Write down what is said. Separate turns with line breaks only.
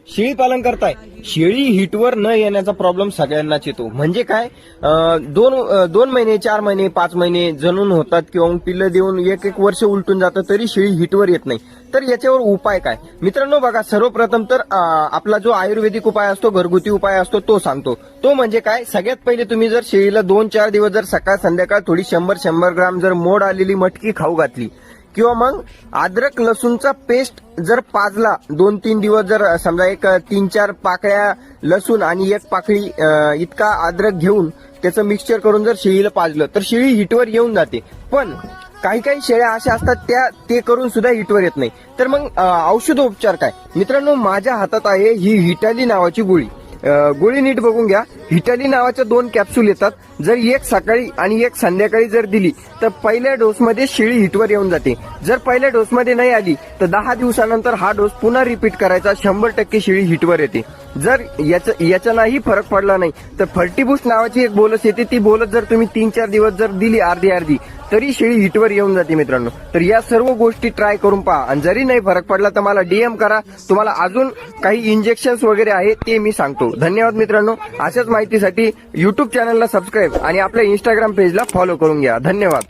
शेळी पालन करताय, शेळी हिटवर न येण्याचा प्रॉब्लेम सगळ्यांनाच येतो. म्हणजे काय, दोन महिने, 4 महिने, 5 महिने जनून होतात किंवा पिल्लं देऊन एक वर्ष उलटून जातं तरी शेळी हिटवर येत नाही. तर याच्यावर उपाय काय मित्रांनो? बघा, सर्वप्रथम तर आपला जो आयुर्वेदिक उपाय असतो, घरगुती उपाय असतो, तो सांगतो. तो म्हणजे काय, सगळ्यात पहिले तुम्ही जर शेळीला 2-4 दिवस जर सकाळ संध्याकाळ थोडी 100 ग्राम जर मोड आलेली मटकी खाऊ घातली, किंवा मग अद्रक लसूणचा पेस्ट जर पाजला 2-3 दिवस, जर समजा एक 3-4 पाकळ्या लसूण आणि एक पाकळी इतका अद्रक घेऊन त्याचं मिक्सचर करून जर शेळीला पाजलं तर शेळी हिटवर येऊन जाते. पण काही काही शेळ्या अशा असतात ते करून सुद्धा हिटवर येत नाही. तर मग औषधोपचार काय मित्रांनो? माझ्या हातात आहे ही हिटाली नावाची गोळी. गोळी नीट बघून घ्या. हिटाली नावाच्या 2 कॅप्सूल येतात. जर एक सकाळी आणि एक संध्याकाळी जर दिली तर पहिल्या डोसमध्ये शेळी हिटवर येऊन जाते. जर पहिल्या डोसमध्ये नाही आली तर 10 दिवसानंतर हा डोस पुन्हा रिपीट करायचा. 100% शेळी हिटवर येते. जर याच्यानाही फरक पडला नाही तर फर्टिबूस्ट नावाची एक बोलस येते. ती बोलस जर तुम्ही 3-4 दिवस जर दिली अर्धी तरी शेळी हिटवर येऊन जाते मित्रांनो. तर या सर्व गोष्टी ट्राय करून पहा आणि जरी नाही फरक पडला तर मला DM करा. तुम्हाला अजून काही इंजेक्शन्स वगैरे आहेत ते मी सांगतो. धन्यवाद मित्रांनो. अशाच माहितीसाठी YouTube चॅनलला सबस्क्राईब आणि आपल्या Instagram पेजला फॉलो करून घ्या. धन्यवाद.